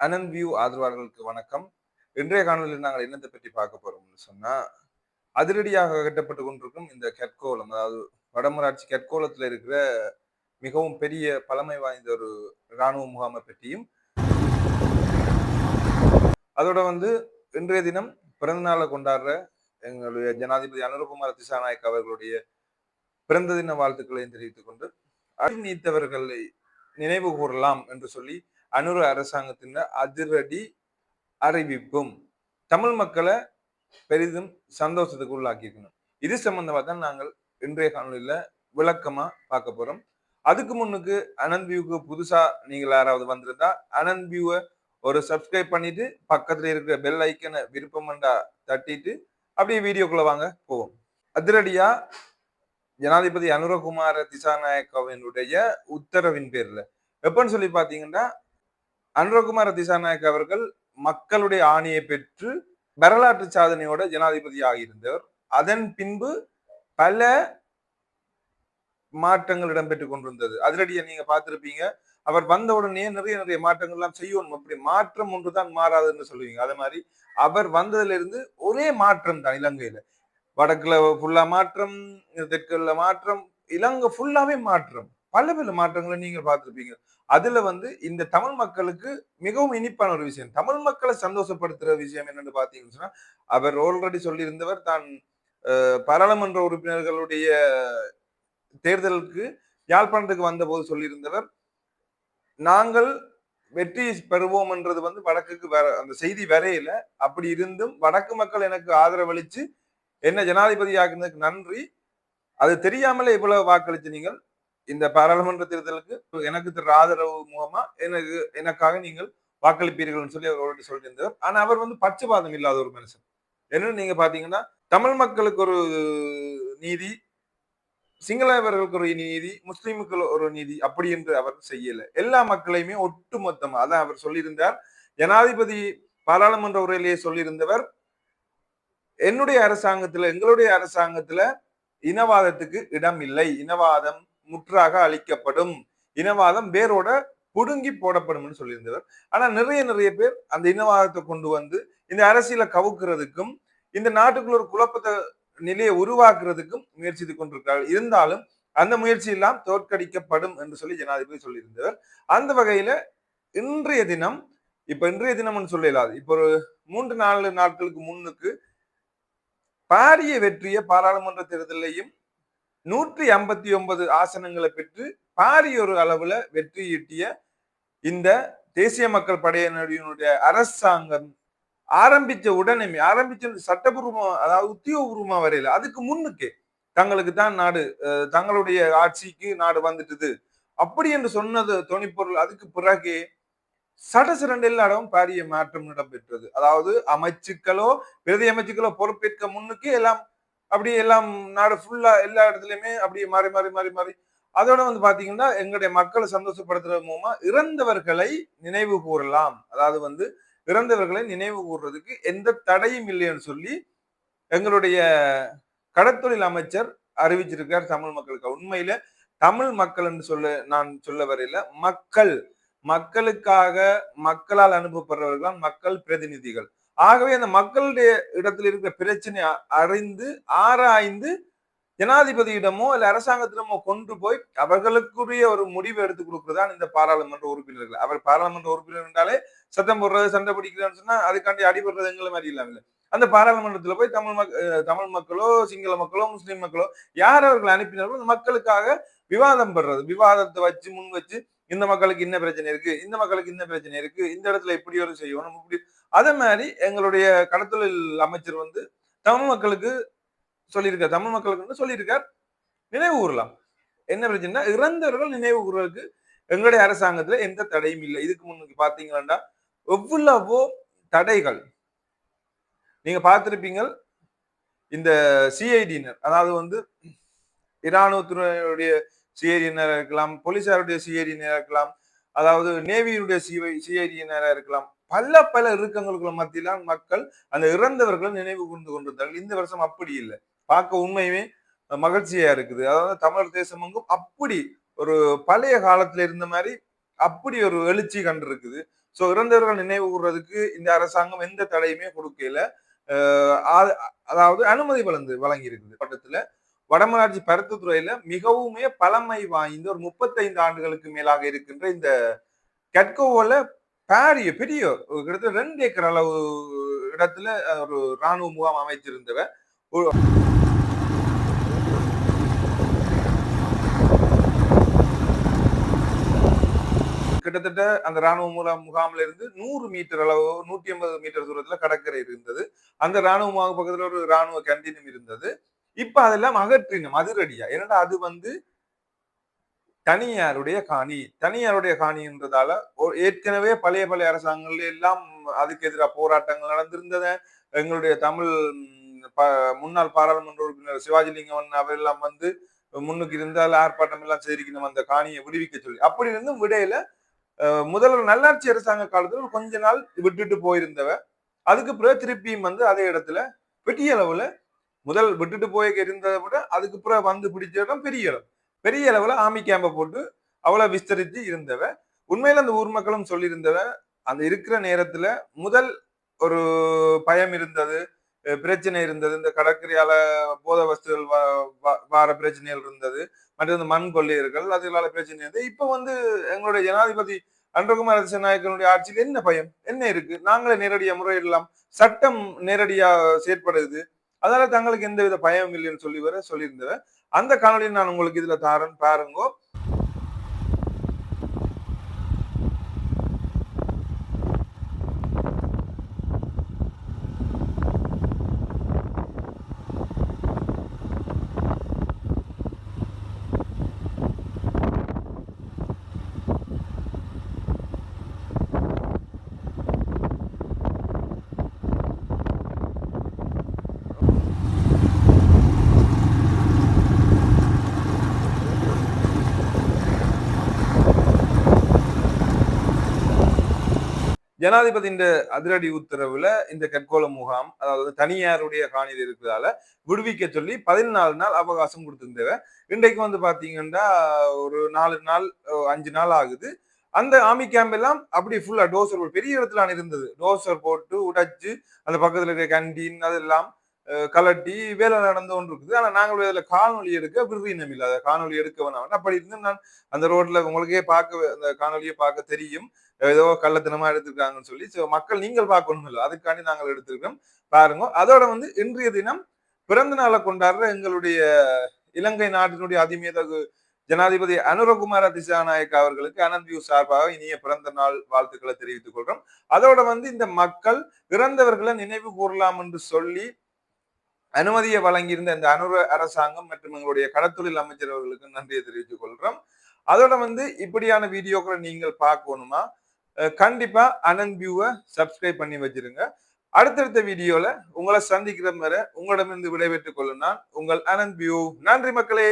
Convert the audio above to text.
Anand view ஆதரவாளர்களுக்கு வணக்கம். இன்றைய காணொலியில் நாங்கள் என்னத்தை பற்றி பார்க்க போறோம்னு சொன்னா, அதிரடியாக கட்டப்பட்டு கொண்டிருக்கும் இந்த கற்கோலம், அதாவது வடமராட்சி கற்கோலத்துல இருக்கிற மிகவும் பெரிய பழமை வாய்ந்த ஒரு இராணுவ முகாமை பற்றியும், அதோட இன்றைய தினம் பிறந்த நாளை கொண்டாடுற எங்களுடைய ஜனாதிபதி அனுரகுமார திசாநாயக் அவர்களுடைய பிறந்த தின வாழ்த்துக்களையும் தெரிவித்துக் கொண்டு, நீத்தவர்களை நினைவு கூறலாம் என்று சொல்லி அனுர அரசாங்கத்தின் அதிரடி அறிவிப்பும் தமிழ் மக்களை பெரிதும் சந்தோஷத்துக்கு உள்ளாக்கிக்கணும். இது சம்பந்தமா தான் நாங்கள் இன்றைய காணொலியில விளக்கமா பார்க்க போறோம். அதுக்கு முன்னுக்கு அனந்த் வியூக்கு புதுசா நீங்கள் யாராவது வந்திருந்தா அனந்த் வியூவை ஒரு சப்ஸ்கிரைப் பண்ணிட்டு பக்கத்துல இருக்கிற பெல் ஐக்கனை விருப்பமண்டா தட்டிட்டு அப்படியே வீடியோக்குள்ள வாங்க போவோம். அதிரடியா ஜனாதிபதி அனுரகுமார திசாநாயக்கவினுடைய உத்தரவின் பேர்ல எப்பன்னு சொல்லி பாத்தீங்கன்னா, அனுரகுமார திசாநாயக் அவர்கள் மக்களுடைய ஆணையை பெற்று வரலாற்று சாதனையோட ஜனாதிபதி ஆகியிருந்தவர். அதன் பின்பு பல மாற்றங்கள் இடம்பெற்றுக் கொண்டிருந்தது. அதிரடியை நீங்க பார்த்திருப்பீங்க. அவர் வந்த உடனே நிறைய நிறைய மாற்றங்கள் எல்லாம் செய்யணும். அப்படி மாற்றம் ஒன்றுதான் மாறாதுன்னு சொல்லுவீங்க. அதே மாதிரி அவர் வந்ததுல இருந்து ஒரே மாற்றம் தான் இலங்கையில. வடக்குல ஃபுல்லா மாற்றம், தெற்குல மாற்றம், இலங்கை ஃபுல்லாவே மாற்றம். பல பல மாற்றங்களை நீங்க பார்த்திருப்பீங்க. அதுல இந்த தமிழ் மக்களுக்கு மிகவும் இனிப்பான ஒரு விஷயம், தமிழ் மக்களை சந்தோஷப்படுத்துற விஷயம் என்னன்னு பாத்தீங்கன்னா, அவர் ஆல்ரெடி சொல்லியிருந்தவர் தான் பாராளுமன்ற உறுப்பினர்களுடைய தேர்தலுக்கு யாழ்ப்பாணத்துக்கு வந்த போது சொல்லியிருந்தவர், நாங்கள் வெற்றி பெறுவோம் என்றது வடக்குக்கு வேற அந்த செய்தி வரையில. அப்படி இருந்தும் வடக்கு மக்கள் எனக்கு ஆதரவளிச்சு என்ன ஜனாதிபதி ஆக்குனதுக்கு நன்றி. அது தெரியாமலே இவ்வளவு வாக்களிச்சு நீங்கள் இந்த பாராளுமன்ற தேர்தலுக்கு எனக்கு தர ஆதரவு மூலமா எனக்காக நீங்கள் வாக்களிப்பீர்கள் சொல்லி அவர் சொல்லியிருந்தவர். ஆனா அவர் பட்சபாதம் இல்லாத ஒரு மனுஷன். என்னன்னு நீங்க பாத்தீங்கன்னா, தமிழ் மக்களுக்கு ஒரு நீதி, சிங்களவர்களுக்கு ஒரு நீதி, முஸ்லிமுக்கு ஒரு நீதி அப்படி என்று அவர் செய்யல. எல்லா மக்களையுமே ஒட்டு மொத்தமா அதான் அவர் சொல்லியிருந்தார். ஜனாதிபதி பாராளுமன்ற உரையிலேயே சொல்லியிருந்தவர், என்னுடைய அரசாங்கத்துல, எங்களுடைய அரசாங்கத்துல இனவாதத்துக்கு இடம் இல்லை, இனவாதம் முற்றாக அழிக்கப்படும், இனவாதம் வேரோட புடுங்கி போடப்படும் சொல்லியிருந்தவர். ஆனா நிறைய நிறைய பேர் அந்த இனவாதத்தை கொண்டு இந்த அரசியலை கவுக்கிறதுக்கும் இந்த நாட்டுக்குள்ள ஒரு குழப்பத்தை நிலையை உருவாக்குறதுக்கும் முயற்சித்து கொண்டிருக்கிறார்கள். இருந்தாலும் அந்த முயற்சி எல்லாம் தோற்கடிக்கப்படும் என்று சொல்லி ஜனாதிபதி சொல்லியிருந்தவர். அந்த வகையில இன்றைய தினம், இன்றைய தினம் சொல்லலாது, இப்ப ஒரு 3-4 நாட்களுக்கு முன்னுக்கு பாரிய வெற்றியை பாராளுமன்ற தேர்தலையும் 159 ஆசனங்களை பெற்று பாரிய ஒரு அளவுல வெற்றி ஈட்டிய இந்த தேசிய மக்கள் படையினருடைய அரசாங்கம் ஆரம்பிச்ச உடனே சட்டபூர்வமா, அதாவது உத்தியோகபூர்வமா வரையில அதுக்கு முன்னுக்கே தங்களுக்கு தான் நாடு, தங்களுடைய ஆட்சிக்கு நாடு வந்துட்டுது அப்படி என்று சொன்னது தொனிப்பொருள். அதுக்கு பிறகு சடசிரண்டு எல்லா இடமும் பாரிய மாற்றம் இடம்பெற்றது. அதாவது அமைச்சுக்களோ பிரதி அமைச்சுக்களோ பொறுப்பேற்க முன்னுக்கு எல்லாம் அப்படி எல்லாம் நாடு ஃபுல்லா எல்லா இடத்துலயுமே அப்படியே மாறி மாறி மாறி மாறி. அதோட பாத்தீங்கன்னா, எங்களுடைய மக்களை சந்தோஷப்படுத்துறது மூலமா இறந்தவர்களை நினைவு கூறலாம். அதாவது இறந்தவர்களை நினைவு கூறுறதுக்கு எந்த தடையும் இல்லைன்னு சொல்லி எங்களுடைய கடத்தொழில் அமைச்சர் அறிவிச்சிருக்கார் தமிழ் மக்களுக்கு. உண்மையில தமிழ் மக்கள் என்று நான் சொல்ல வரையில மக்கள், மக்களுக்காக மக்களால் அனுப்பப்படுறவர்கள் மக்கள் பிரதிநிதிகள். ஆகவே அந்த மக்களுடைய இடத்தில் இருக்கிற பிரச்சனை அறிந்து ஆராய்ந்து ஜனாதிபதியிடமோ இல்ல அரசாங்கத்திடமோ கொண்டு போய் அவர்களுக்குரிய ஒரு முடிவு எடுத்து கொடுக்குறதான் இந்த பாராளுமன்ற உறுப்பினர்கள். அவர் பாராளுமன்ற உறுப்பினர் என்றாலே சத்தம் போடுறது, சண்டை பிடிக்கிறதுன்னு சொன்னா அதுக்காண்டி அடிபடுறது எங்களை மாதிரி இல்லாம அந்த பாராளுமன்றத்துல போய் தமிழ் மக்களோ சிங்கள மக்களோ முஸ்லிம் மக்களோ யார் அவர்கள் அனுப்பினார்களோ அந்த மக்களுக்காக விவாதம் படுறது, விவாதத்தை வச்சு முன் வச்சு இந்த மக்களுக்கு இன்ன பிரச்சனை இருக்கு, இந்த மக்களுக்கு இன்ன பிரச்சனை இருக்கு, இந்த இடத்துல இப்படி ஒரு செய்யணும் இப்படி. அதே மாதிரி எங்களுடைய கடத்தொழில் அமைச்சர் தமிழ் மக்களுக்கு சொல்லியிருக்கார், தமிழ் மக்களுக்கு சொல்லியிருக்கார், நினைவு கூறலாம். என்ன பிரச்சனை, இறந்தவர்கள் நினைவு கூறுவதற்கு எங்களுடைய அரசாங்கத்துல எந்த தடையும் இல்லை. இதுக்கு முன்னுக்கு பாத்தீங்கன்னா எவ்வளவோ தடைகள் நீங்க பார்த்திருப்பீங்க. இந்த சிஐடியினர், அதாவது இராணுவத்தினுடைய சிஐடியினராக இருக்கலாம், போலீசாருடைய சிஐடியினராக இருக்கலாம், அதாவது நேவியினுடைய சிஐடியினராக இருக்கலாம், பல பல இறுக்கங்களுக்குள்ள மத்தியிலான மக்கள் அந்த இறந்தவர்களை நினைவு கூர்ந்து கொண்டிருந்தார்கள். இந்த வருஷம் அப்படி இல்லை. பார்க்க உண்மையுமே மகிழ்ச்சியா இருக்குது. அதாவது தமிழர் தேசம் அப்படி ஒரு பழைய காலத்துல இருந்த மாதிரி அப்படி ஒரு எழுச்சி கண்டிருக்குது. சோ இறந்தவர்கள் நினைவு கூறுறதுக்கு இந்த அரசாங்கம் எந்த தடையுமே கொடுக்கல. அதாவது அனுமதி வழங்கி இருக்குது பட்டத்துல. வடமராட்சி பருத்தித்துறையில மிகவுமே பழமை வாய்ந்த ஒரு 35 ஆண்டுகளுக்கு மேலாக இருக்கின்ற இந்த கெட்கோவில் பெரிய கிட்டத்தட்ட 2 ஏக்கர் அளவு இடத்துல ஒரு ராணுவ முகாம் அமைச்சிருந்தவர். கிட்டத்தட்ட அந்த ராணுவ முகாம்ல இருந்து 100 மீட்டர் அளவு 150 மீட்டர் தூரத்துல கடற்கரை இருந்தது. அந்த ராணுவ முகாம் பக்கத்துல ஒரு ராணுவ கேண்டீனும் இருந்தது. இப்ப அதெல்லாம் அகற்றினோம் அதிரடியா. ஏன்னா அது வந்து தனியாருடைய காணின்றதால ஏற்கனவே பழைய அரசாங்கங்கள் எல்லாம் அதுக்கு எதிராக போராட்டங்கள் நடந்திருந்தது. எங்களுடைய தமிழ் முன்னாள் பாராளுமன்ற உறுப்பினர் சிவாஜிலிங்கம் அவரெல்லாம் வந்து முன்னுக்கு இருந்தால் ஆர்ப்பாட்டம் எல்லாம் செய்திருக்கணும் அந்த காணியை விடுவிக்க சொல்லி. அப்படி இருந்தும் விடையில முதல்வர் நல்லாட்சி அரசாங்க காலத்துல கொஞ்ச நாள் விட்டுட்டு போயிருந்தவ. அதுக்கு பிறகு திருப்பியும் வந்து அதே இடத்துல பெரிய அளவுல முதல் விட்டுட்டு போய் இருந்ததை விட அதுக்கு பிறகு வந்து பிடிச்ச இடம் பெரிய அளவுல ஆர்மி கேம்ப போட்டு அவ்வளவு விஸ்தரித்து இருந்தவ. உண்மையில அந்த ஊர் மக்களும் சொல்லியிருந்தவ அந்த இருக்கிற நேரத்துல முதல் ஒரு பயம் இருந்தது, பிரச்சனை இருந்தது. இந்த கடற்கரையால போத வஸ்துகள் வார பிரச்சனைகள் இருந்தது. மற்ற மண் கொள்ளையர்கள் அதனால பிரச்சனை இருந்தது. இப்ப வந்து எங்களுடைய ஜனாதிபதி அன்றகுமார் திசாநாயக்கனுடைய ஆட்சியில் என்ன பயம் என்ன இருக்கு? நாங்களே நேரடியா முறையிடலாம். சட்டம் நேரடியா செயற்படுது. அதனால தங்களுக்கு எந்தவித பயம் இல்லைன்னு சொல்லியிருந்தவர். அந்த காணொலியை நான் உங்களுக்கு இதுல தாரன் பாருங்கோ. ஜனாதிபதியின் அதிரடி உத்தரவுல இந்த கற்கோள முகாம் அதாவது தனியாருடைய காணியில் இருக்கிறதால விடுவிக்க சொல்லி 14 நாள் அவகாசம் கொடுத்திருந்தவ. இன்றைக்கு வந்து பாத்தீங்கன்னா ஒரு 4 நாள் 5 நாள் ஆகுது. அந்த ஆர்மி கேம்ப் எல்லாம் அப்படி ஃபுல்லா டோசர் பெரிய இடத்துல இருந்தது. டோசர் போட்டு உடைச்சு அந்த பக்கத்துல இருக்கிற கேண்டீன் அதெல்லாம் கலட்டி வேலை நடந்து கொண்டு இருக்குது. ஆனா நாங்கள் இதுல காணொலி எடுக்க விரும்பினம் இல்லாத காணொலி எடுக்க வேணாம். அப்படி இருந்து நான் அந்த ரோட்ல உங்களுக்கே பார்க்க அந்த காணொலியை பார்க்க தெரியும். ஏதோ கள்ளத்தனமா எடுத்திருக்காங்கன்னு சொல்லி மக்கள் நீங்கள் பார்க்கணும் இல்லை அதுக்காண்டி நாங்கள் எடுத்திருக்கோம் பாருங்க. அதோட வந்து இன்றைய தினம் பிறந்த நாளை கொண்டாடுற எங்களுடைய இலங்கை நாட்டினுடைய அதிமேதகு ஜனாதிபதி அனுரகுமார திசாநாயக்க அவர்களுக்கு அனந்த் வியூ சார்பாக இனிய பிறந்த நாள் வாழ்த்துக்களை தெரிவித்துக் கொள்றோம். அதோட வந்து இந்த மக்கள் இறந்தவர்களை நினைவு கூறலாம் என்று சொல்லி அனுமதியை வழங்கியிருந்த இந்த அரசாங்கம் மற்றும் எங்களுடைய கடத்தொழில் அமைச்சர் அவர்களுக்கு நன்றியை தெரிவித்துக் கொள்றோம். அதோட வந்து இப்படியான வீடியோக்களை நீங்கள் பார்க்கணுமா கண்டிப்பா அனந்த் வியூவை சப்ஸ்கிரைப் பண்ணி வச்சிருங்க. அடுத்தடுத்த வீடியோல உங்களை சந்திக்கிற வரை உங்களிடமிருந்து விடைபெற்றுக் கொள்ளும் நான் உங்கள் அனந்த் வியூ. நன்றி மக்களே.